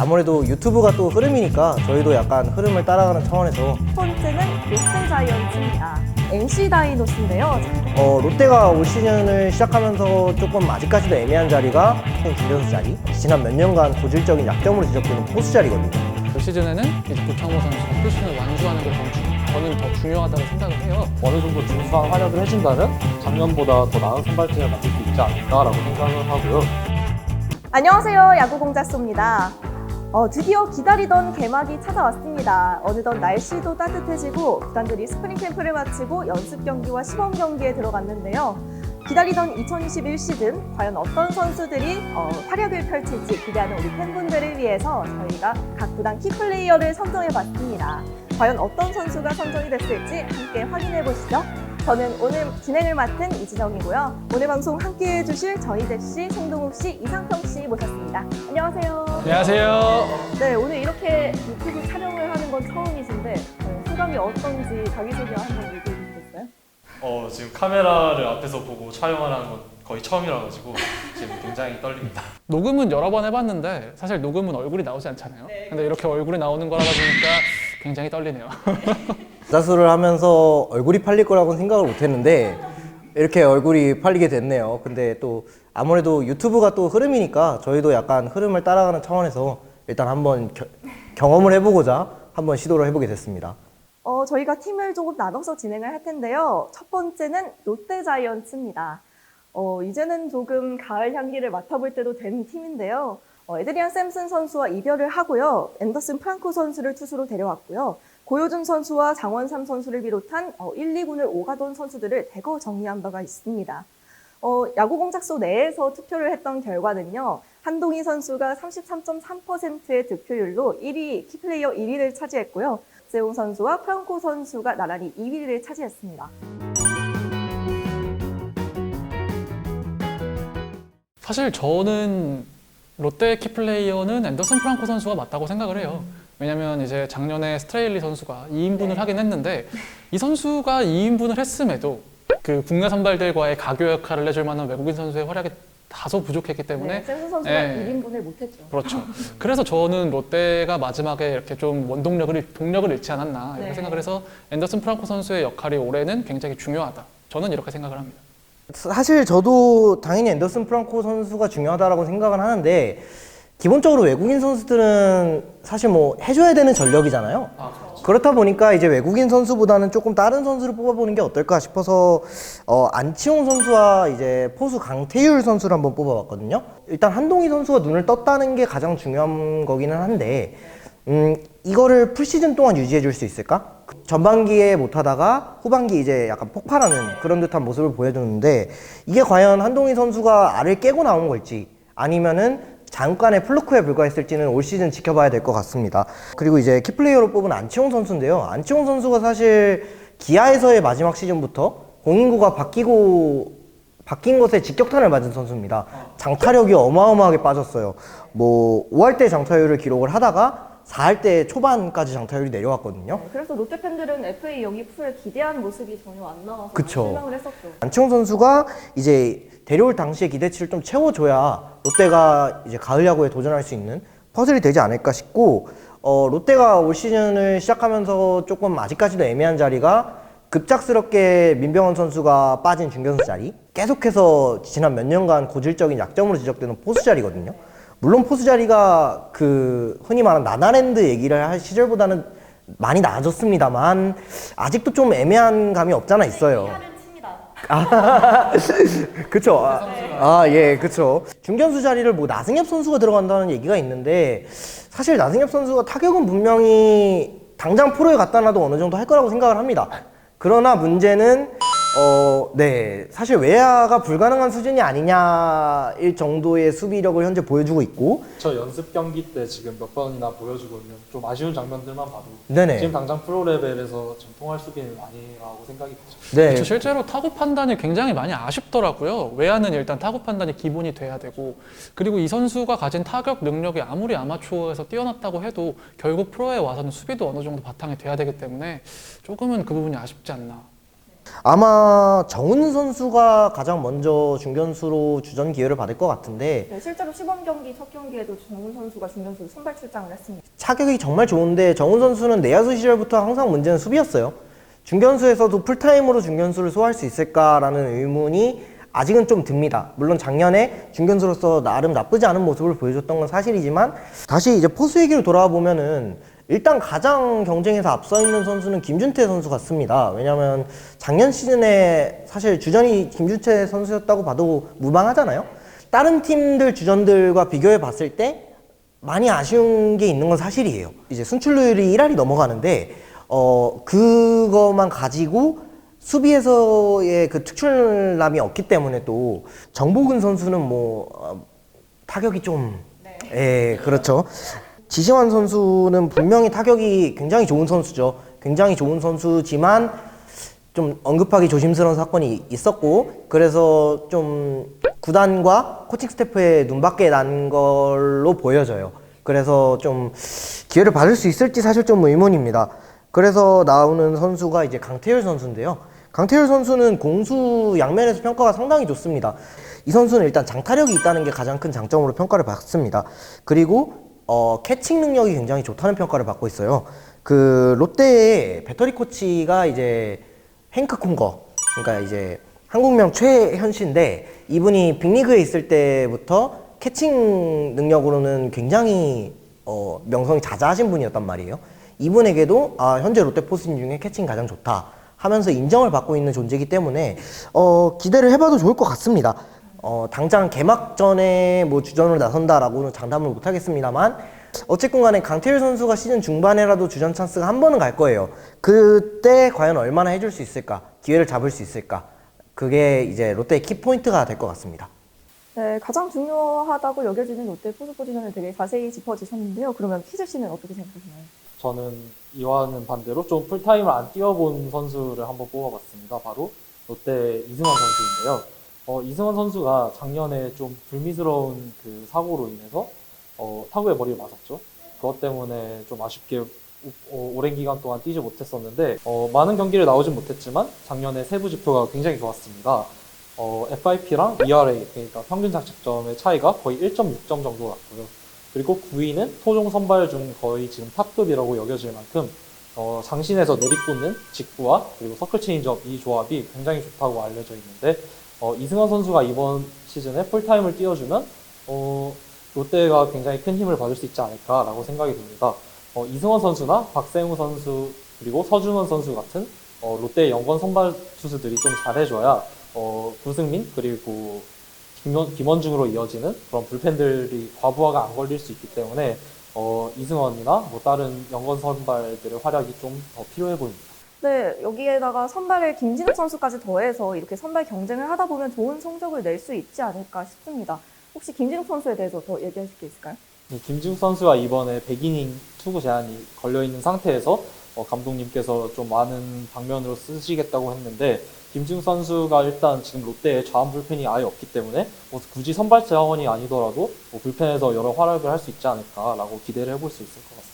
아무래도 유튜브가 또 흐름이니까 저희도 약간 흐름을 따라가는 차원에서 첫 번째는 롯데 자이언츠입니다. NC 다이노스인데요. 롯데가 올 시즌을 시작하면서 조금 아직까지도 애매한 자리가 중견수 자리, 지난 몇 년간 고질적인 약점으로 지적되는 포수 자리거든요. 올 시즌에는 이제 구창모 선수가 포지션을 완주하는 게 저는 더 중요하다고 생각을 해요. 어느 정도 준수한 활약을 해준다면 작년보다 더 나은 선발진을 만들 수 있지 않을까라고 생각을 하고요. 안녕하세요. 야구공작소입니다. 드디어 기다리던 개막이 찾아왔습니다. 어느덧 날씨도 따뜻해지고 구단들이 스프링 캠프를 마치고 연습 경기와 시범 경기에 들어갔는데요. 기다리던 2021 시즌 과연 어떤 선수들이 활약을 펼칠지 기대하는 우리 팬분들을 위해서 저희가 각 구단 키플레이어를 선정해봤습니다. 과연 어떤 선수가 선정이 됐을지 함께 확인해보시죠. 저는 오늘 진행을 맡은 이지정이고요. 오늘 방송 함께해 주실 전희재 씨, 송동욱 씨, 이상평 씨 모셨습니다. 안녕하세요. 안녕하세요. 네, 오늘 이렇게 유튜브 촬영을 하는 건 처음이신데 소감이 어떤지 자기소개 한번 얘기해 주시겠어요? 지금 카메라를 앞에서 보고 촬영하는 건 거의 처음이라 가지고 지금 굉장히 떨립니다. 녹음은 여러 번 해봤는데 사실 녹음은 얼굴이 나오지 않잖아요. 근데 이렇게 얼굴이 나오는 거라다 보니까 굉장히 떨리네요. 자수를 하면서 얼굴이 팔릴 거라고는 생각을 못 했는데 이렇게 얼굴이 팔리게 됐네요. 근데 또 아무래도 유튜브가 또 흐름이니까 저희도 약간 흐름을 따라가는 차원에서 일단 한번 경험을 해보고자 한번 시도를 해보게 됐습니다. 저희가 팀을 조금 나눠서 진행을 할 텐데요. 첫 번째는 롯데 자이언츠입니다. 이제는 조금 가을 향기를 맡아볼 때도 된 팀인데요. 에드리안 샘슨 선수와 이별을 하고요. 앤더슨 프랑코 선수를 투수로 데려왔고요. 고효준 선수와 장원삼 선수를 비롯한 1, 2군을 오가던 선수들을 대거 정리한 바가 있습니다. 야구공작소 내에서 투표를 했던 결과는요. 한동희 선수가 33.3%의 득표율로 1위, 키플레이어 1위를 차지했고요. 세웅 선수와 프랑코 선수가 나란히 2위를 차지했습니다. 사실 저는 롯데 키플레이어는 앤더슨 프랑코 선수가 맞다고 생각을 해요. 왜냐면 이제 작년에 스트레일리 선수가 2인분을 하긴 했는데 이 선수가 2인분을 했음에도 그 국내 선발들과의 가교 역할을 해줄 만한 외국인 선수의 활약이 다소 부족했기 때문에 샘슨 선수가 1인분을 못했죠. 그렇죠. 그래서 저는 롯데가 마지막에 이렇게 좀 동력을 잃지 않았나 이렇게 생각을 해서 앤더슨 프랑코 선수의 역할이 올해는 굉장히 중요하다. 저는 이렇게 생각을 합니다. 사실 저도 당연히 앤더슨 프랑코 선수가 중요하다고 생각은 하는데 기본적으로 외국인 선수들은 사실 뭐 해줘야 되는 전력이잖아요. 그렇다 보니까 이제 외국인 선수보다는 조금 다른 선수를 뽑아보는 게 어떨까 싶어서 안치홍 선수와 이제 포수 강태율 선수를 한번 뽑아봤거든요. 일단 한동희 선수가 눈을 떴다는 게 가장 중요한 거기는 한데 이거를 풀시즌 동안 유지해 줄 수 있을까? 전반기에 못하다가 후반기 이제 약간 폭발하는 그런 듯한 모습을 보여줬는데 이게 과연 한동희 선수가 알을 깨고 나온 걸지 아니면은 잠깐의 플루크에 불과했을지는 올 시즌 지켜봐야 될 것 같습니다. 그리고 이제 키플레이어로 뽑은 안치홍 선수인데요. 안치홍 선수가 사실 기아에서의 마지막 시즌부터 공인구가 바뀐 것에 직격탄을 맞은 선수입니다. 장타력이 어마어마하게 빠졌어요. 뭐 5할 때 장타율을 기록을 하다가 4할 때 초반까지 장타율이 내려왔거든요. 그래서 롯데 팬들은 FA 영입 후에 기대한 모습이 전혀 안 나와서 그쵸. 실망을 했었죠. 안치홍 선수가 이제 데려올 당시의 기대치를 좀 채워줘야 롯데가 이제 가을 야구에 도전할 수 있는 퍼즐이 되지 않을까 싶고 롯데가 올 시즌을 시작하면서 조금 아직까지도 애매한 자리가 급작스럽게 민병헌 선수가 빠진 중견수 자리, 계속해서 지난 몇 년간 고질적인 약점으로 지적되는 포수 자리거든요. 물론 포수 자리가 그 흔히 말하는 나나랜드 얘기를 할 시절보다는 많이 나아졌습니다만 아직도 좀 애매한 감이 없잖아 있어요. 그쵸. 예, 그쵸. 중견수 자리를 뭐 나승엽 선수가 들어간다는 얘기가 있는데 사실 나승엽 선수가 타격은 분명히 당장 프로에 갖다 놔도 어느 정도 할 거라고 생각을 합니다. 그러나 문제는 사실 외야가 불가능한 수준이 아니냐일 정도의 수비력을 현재 보여주고 있고 저 연습 경기 때 지금 몇 번이나 보여주고 있는 좀 아쉬운 장면들만 봐도 네네. 지금 당장 프로 레벨에서 좀 통할 수비는 아니라고 생각이 되죠. 네. 그렇죠. 실제로 타구 판단이 굉장히 많이 아쉽더라고요. 외야는 일단 타구 판단이 기본이 돼야 되고 그리고 이 선수가 가진 타격 능력이 아무리 아마추어에서 뛰어났다고 해도 결국 프로에 와서는 수비도 어느 정도 바탕이 돼야 되기 때문에 조금은 그 부분이 아쉽지 않나. 아마 정은 선수가 가장 먼저 중견수로 주전 기회를 받을 것 같은데 네, 실제로 시범 경기 첫 경기에도 정훈 선수가 중견수로 선발 출장을 했습니다. 타격이 정말 좋은데 정은 선수는 내야수 시절부터 항상 문제는 수비였어요. 중견수에서도 풀타임으로 중견수를 소화할 수 있을까라는 의문이 아직은 좀 듭니다. 물론 작년에 중견수로서 나름 나쁘지 않은 모습을 보여줬던 건 사실이지만 다시 이제 포수 얘기로 돌아와 보면은 일단 가장 경쟁에서 앞서 있는 선수는 김준태 선수 같습니다. 왜냐하면 작년 시즌에 사실 주전이 김준태 선수였다고 봐도 무방하잖아요. 다른 팀들 주전들과 비교해 봤을 때 많이 아쉬운 게 있는 건 사실이에요. 이제 순출률이 1할이 넘어가는데 그거만 가지고 수비에서의 그 특출남이 없기 때문에 또 정복은 선수는 뭐 타격이 좀 그렇죠. 지시환 선수는 분명히 타격이 굉장히 좋은 선수죠. 굉장히 좋은 선수지만 좀 언급하기 조심스러운 사건이 있었고 그래서 좀 구단과 코칭 스태프의 눈밖에 난 걸로 보여져요. 그래서 좀 기회를 받을 수 있을지 사실 좀 의문입니다. 그래서 나오는 선수가 이제 강태율 선수인데요. 강태율 선수는 공수 양면에서 평가가 상당히 좋습니다. 이 선수는 일단 장타력이 있다는 게 가장 큰 장점으로 평가를 받습니다. 그리고 캐칭 능력이 굉장히 좋다는 평가를 받고 있어요. 그 롯데의 배터리 코치가 이제 행크 콩거, 그러니까 이제 한국명 최현 씨인데 이분이 빅리그에 있을 때부터 캐칭 능력으로는 굉장히 명성이 자자하신 분이었단 말이에요. 이분에게도 현재 롯데 포수진 중에 캐칭 가장 좋다 하면서 인정을 받고 있는 존재이기 때문에 기대를 해봐도 좋을 것 같습니다. 당장 개막전에 뭐 주전으로 나선다라고는 장담을 못 하겠습니다만 어쨌든 간에 강태일 선수가 시즌 중반에라도 주전 찬스가 한 번은 갈 거예요. 그때 과연 얼마나 해줄 수 있을까? 기회를 잡을 수 있을까? 그게 이제 롯데의 키포인트가 될 것 같습니다. 네, 가장 중요하다고 여겨지는 롯데 포수 포지션을 되게 자세히 짚어주셨는데요. 그러면 키즈 씨는 어떻게 생각하시나요? 저는 이와는 반대로 좀 풀타임을 안 뛰어본 선수를 한번 뽑아봤습니다. 바로 롯데 이승환 선수인데요. 이승환 선수가 작년에 좀 불미스러운 그 사고로 인해서 타구에 머리를 맞았죠. 그것 때문에 좀 아쉽게 오랜 기간 동안 뛰지 못했었는데 많은 경기를 나오진 못했지만 작년에 세부 지표가 굉장히 좋았습니다. FIP랑 ERA, 그러니까 평균 자책점의 차이가 거의 1.6점 정도 났고요. 그리고 9위는 토종 선발 중 거의 지금 탑급이라고 여겨질 만큼 장신에서 내리꽂는 직구와 그리고 서클 체인지업 이 조합이 굉장히 좋다고 알려져 있는데 이승환 선수가 이번 시즌에 풀타임을 뛰어주면 롯데가 굉장히 큰 힘을 받을 수 있지 않을까라고 생각이 듭니다. 이승환 선수나 박세웅 선수 그리고 서준원 선수 같은 롯데 연권 선발 투수들이 좀 잘해줘야 구승민 그리고 김원중으로 이어지는 그런 불펜들이 과부하가 안 걸릴 수 있기 때문에 이승원이나 뭐 다른 연권 선발들의 활약이 좀 더 필요해 보입니다. 네, 여기에다가 선발에 김진욱 선수까지 더해서 이렇게 선발 경쟁을 하다 보면 좋은 성적을 낼 수 있지 않을까 싶습니다. 혹시 김진욱 선수에 대해서 더 얘기하실 게 있을까요? 김진욱 선수가 이번에 100이닝 투구 제한이 걸려있는 상태에서 감독님께서 좀 많은 방면으로 쓰시겠다고 했는데 김진욱 선수가 일단 지금 롯데에 좌완 불펜이 아예 없기 때문에 굳이 선발 자원이 아니더라도 불펜에서 여러 활약을 할 수 있지 않을까라고 기대를 해볼 수 있을 것 같습니다.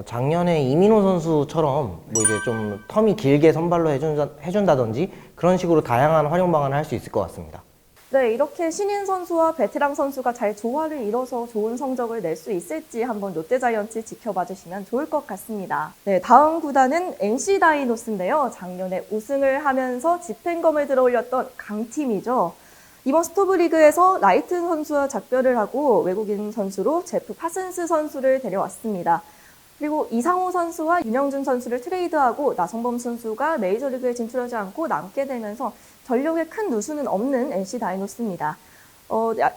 작년에 이민호 선수처럼 뭐 이제 좀 텀이 길게 선발로 해준다든지 그런 식으로 다양한 활용 방안을 할 수 있을 것 같습니다. 네, 이렇게 신인 선수와 베테랑 선수가 잘 조화를 이뤄서 좋은 성적을 낼 수 있을지 한번 롯데자이언츠 지켜봐 주시면 좋을 것 같습니다. 네, 다음 구단은 NC 다이노스인데요. 작년에 우승을 하면서 집행검을 들어올렸던 강팀이죠. 이번 스토브리그에서 라이튼 선수와 작별을 하고 외국인 선수로 제프 파슨스 선수를 데려왔습니다. 그리고 이상호 선수와 윤영준 선수를 트레이드하고 나성범 선수가 메이저리그에 진출하지 않고 남게 되면서 전력에 큰 누수는 없는 NC 다이노스입니다.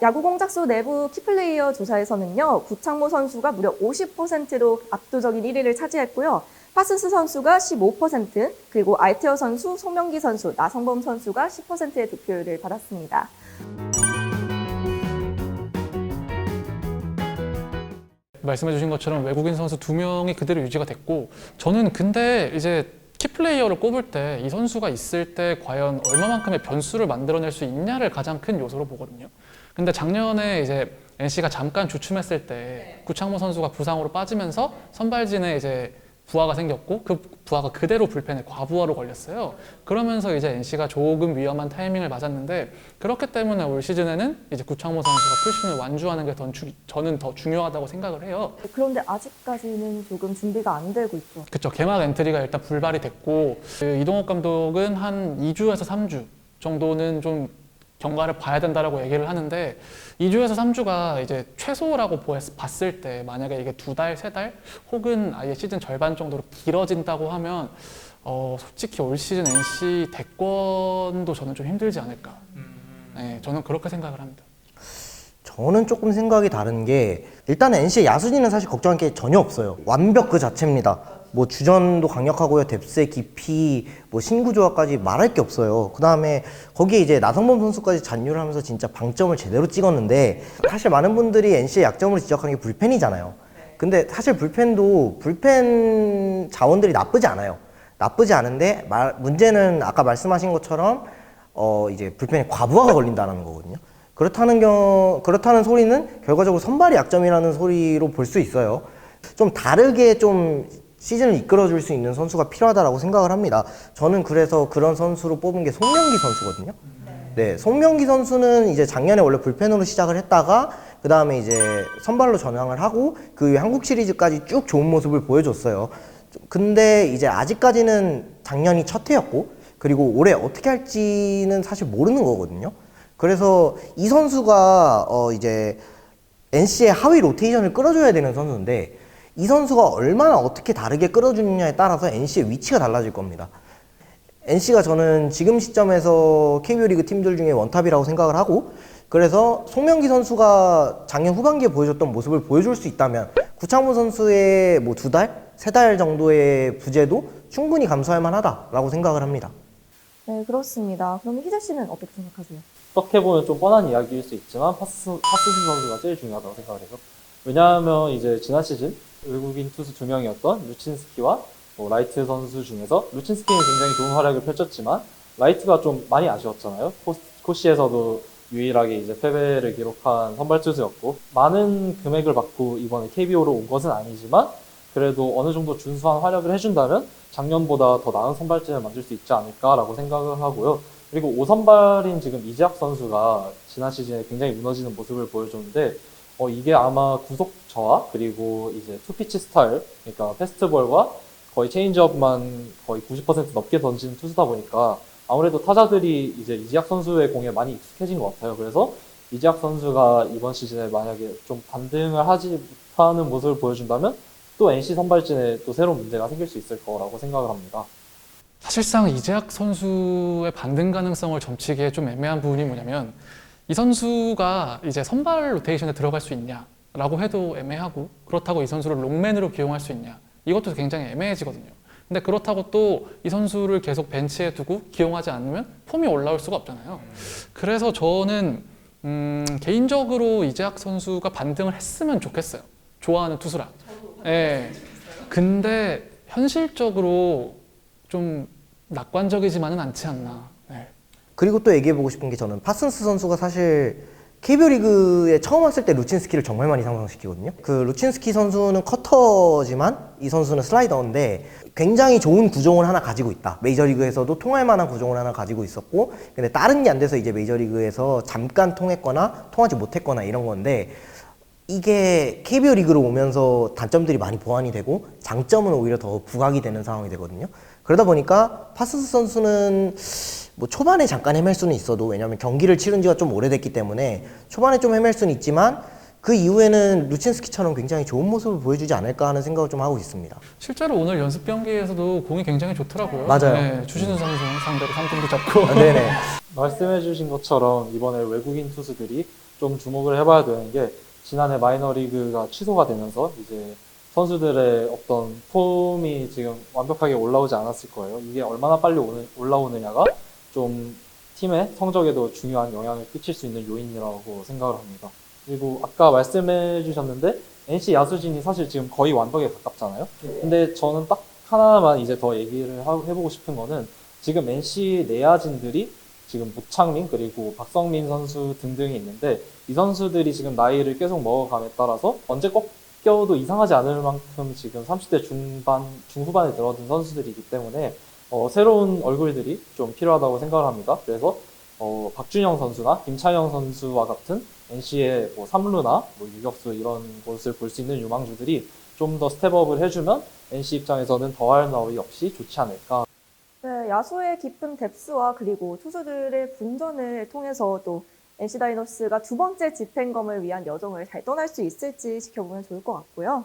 야구 공작소 내부 키플레이어 조사에서는요, 구창모 선수가 무려 50%로 압도적인 1위를 차지했고요. 파슨스 선수가 15%, 그리고 알테어 선수, 송명기 선수, 나성범 선수가 10%의 득표율을 받았습니다. 말씀해주신 것처럼 외국인 선수 2명이 그대로 유지가 됐고 저는 근데 이제 키플레이어를 꼽을 때 이 선수가 있을 때 과연 얼마만큼의 변수를 만들어낼 수 있냐를 가장 큰 요소로 보거든요. 근데 작년에 이제 NC가 잠깐 주춤했을 때 구창모 선수가 부상으로 빠지면서 선발진에 이제 부하가 생겼고 그 부하가 그대로 불펜에 과부하로 걸렸어요. 그러면서 이제 NC가 조금 위험한 타이밍을 맞았는데 그렇기 때문에 올 시즌에는 이제 구창모 선수가 풀심을 완주하는 게 저는 더 중요하다고 생각을 해요. 그런데 아직까지는 조금 준비가 안 되고 있죠. 그쵸. 개막 엔트리가 일단 불발이 됐고 그 이동욱 감독은 한 2주에서 3주 정도는 좀 경과를 봐야 된다라고 얘기를 하는데 2주에서 3주가 이제 최소라고 봤을 때 만약에 이게 2달, 3달 혹은 아예 시즌 절반 정도로 길어진다고 하면 솔직히 올 시즌 NC 대권도 저는 좀 힘들지 않을까. 네, 저는 그렇게 생각을 합니다. 저는 조금 생각이 다른 게 일단 NC의 야수진은 사실 걱정할 게 전혀 없어요. 완벽 그 자체입니다. 뭐 주전도 강력하고요, 뎁스의 깊이, 뭐 신구 조화까지 말할 게 없어요. 그 다음에 거기에 이제 나성범 선수까지 잔류를 하면서 진짜 방점을 제대로 찍었는데 사실 많은 분들이 NC의 약점으로 지적하는 게 불펜이잖아요. 근데 사실 불펜도 불펜 자원들이 나쁘지 않아요. 나쁘지 않은데 문제는 아까 말씀하신 것처럼 이제 불펜에 과부하가 걸린다는 거거든요. 그렇다는 소리는 결과적으로 선발이 약점이라는 소리로 볼 수 있어요. 좀 다르게 좀 시즌을 이끌어줄 수 있는 선수가 필요하다고 생각을 합니다. 저는 그래서 그런 선수로 뽑은 게 송명기 선수거든요. 네, 송명기 선수는 이제 작년에 원래 불펜으로 시작을 했다가 그 다음에 이제 선발로 전향을 하고 그 이후에 한국 시리즈까지 쭉 좋은 모습을 보여줬어요. 근데 이제 아직까지는 작년이 첫 해였고 그리고 올해 어떻게 할지는 사실 모르는 거거든요. 그래서 이 선수가 이제 NC의 하위 로테이션을 끌어줘야 되는 선수인데 이 선수가 얼마나 어떻게 다르게 끌어주느냐에 따라서 NC의 위치가 달라질 겁니다. NC가 저는 지금 시점에서 KBO 리그 팀들 중에 원탑이라고 생각을 하고 그래서 송명기 선수가 작년 후반기에 보여줬던 모습을 보여줄 수 있다면 구창모 선수의 뭐 2달, 3달 정도의 부재도 충분히 감수할 만하다라고 생각을 합니다. 네, 그렇습니다. 그럼 희재 씨는 어떻게 생각하세요? 어떻게 보면 좀 뻔한 이야기일 수 있지만 파스슨 선수가 제일 중요하다고 생각을 해서 왜냐하면 이제 지난 시즌 외국인 투수 2명이었던 루친스키와 라이트 선수 중에서 루친스키는 굉장히 좋은 활약을 펼쳤지만 라이트가 좀 많이 아쉬웠잖아요. 코시에서도 유일하게 이제 패배를 기록한 선발 투수였고 많은 금액을 받고 이번에 KBO로 온 것은 아니지만 그래도 어느 정도 준수한 활약을 해준다면 작년보다 더 나은 선발진을 만들 수 있지 않을까라고 생각을 하고요. 그리고 5선발인 지금 이재학 선수가 지난 시즌에 굉장히 무너지는 모습을 보여줬는데 이게 아마 구속 저하 그리고 이제 투피치 스타일 그러니까 패스트볼과 거의 체인지업만 거의 90% 넘게 던지는 투수다 보니까 아무래도 타자들이 이제 이재학 선수의 공에 많이 익숙해진 것 같아요. 그래서 이재학 선수가 이번 시즌에 만약에 좀 반등을 하지 못하는 모습을 보여준다면 또 NC 선발진에 또 새로운 문제가 생길 수 있을 거라고 생각을 합니다. 사실상 이재학 선수의 반등 가능성을 점치기에 좀 애매한 부분이 뭐냐면 이 선수가 이제 선발 로테이션에 들어갈 수 있냐라고 해도 애매하고 그렇다고 이 선수를 롱맨으로 기용할 수 있냐 이것도 굉장히 애매해지거든요. 근데 그렇다고 또 이 선수를 계속 벤치에 두고 기용하지 않으면 폼이 올라올 수가 없잖아요. 그래서 저는 개인적으로 이재학 선수가 반등을 했으면 좋겠어요. 좋아하는 투수라. 예. 근데 현실적으로 좀 낙관적이지만은 않지 않나. 네. 그리고 또 얘기해보고 싶은 게 저는 파슨스 선수가 사실 KBO 리그에 처음 왔을 때 루친스키를 정말 많이 상상시키거든요. 그 루친스키 선수는 커터지만 이 선수는 슬라이더인데 굉장히 좋은 구종을 하나 가지고 있다. 메이저리그에서도 통할 만한 구종을 하나 가지고 있었고 근데 다른 게 안 돼서 이제 메이저리그에서 잠깐 통했거나 통하지 못했거나 이런 건데 이게 KBO 리그로 오면서 단점들이 많이 보완이 되고 장점은 오히려 더 부각이 되는 상황이 되거든요. 그러다 보니까 파슨스 선수는 뭐 초반에 잠깐 헤맬 수는 있어도 왜냐하면 경기를 치른 지가 좀 오래됐기 때문에 초반에 좀 헤맬 수는 있지만 그 이후에는 루친스키처럼 굉장히 좋은 모습을 보여주지 않을까 하는 생각을 좀 하고 있습니다. 실제로 오늘 연습 경기에서도 공이 굉장히 좋더라고요. 맞아요. 네, 추신수 선수 상대로 3점도 잡고. 네네. 말씀해주신 것처럼 이번에 외국인 투수들이 좀 주목을 해봐야 되는 게 지난해 마이너리그가 취소가 되면서 이제 선수들의 어떤 폼이 지금 완벽하게 올라오지 않았을 거예요. 이게 얼마나 빨리 올라오느냐가 좀 팀의 성적에도 중요한 영향을 끼칠 수 있는 요인이라고 생각을 합니다. 그리고 아까 말씀해 주셨는데 NC 야수진이 사실 지금 거의 완벽에 가깝잖아요. 근데 저는 딱 하나만 이제 더 얘기를 해보고 싶은 거는 지금 NC 내야진들이 지금 모창민 그리고 박성민 선수 등등이 있는데 이 선수들이 지금 나이를 계속 먹어감에 따라서 언제 꼭 껴도 이상하지 않을 만큼 지금 30대 중후반에 들어든 선수들이기 때문에 새로운 얼굴들이 좀 필요하다고 생각을 합니다. 그래서 박준영 선수나 김찬영 선수와 같은 NC의 뭐 3루나 뭐 유격수 이런 곳을 볼 수 있는 유망주들이 좀 더 스텝업을 해주면 NC 입장에서는 더할 나위 없이 좋지 않을까. 네, 야수의 깊은 뎁스와 그리고 투수들의 분전을 통해서 또 NC 다이노스가 두 번째 집행검을 위한 여정을 잘 떠날 수 있을지 지켜보면 좋을 것 같고요.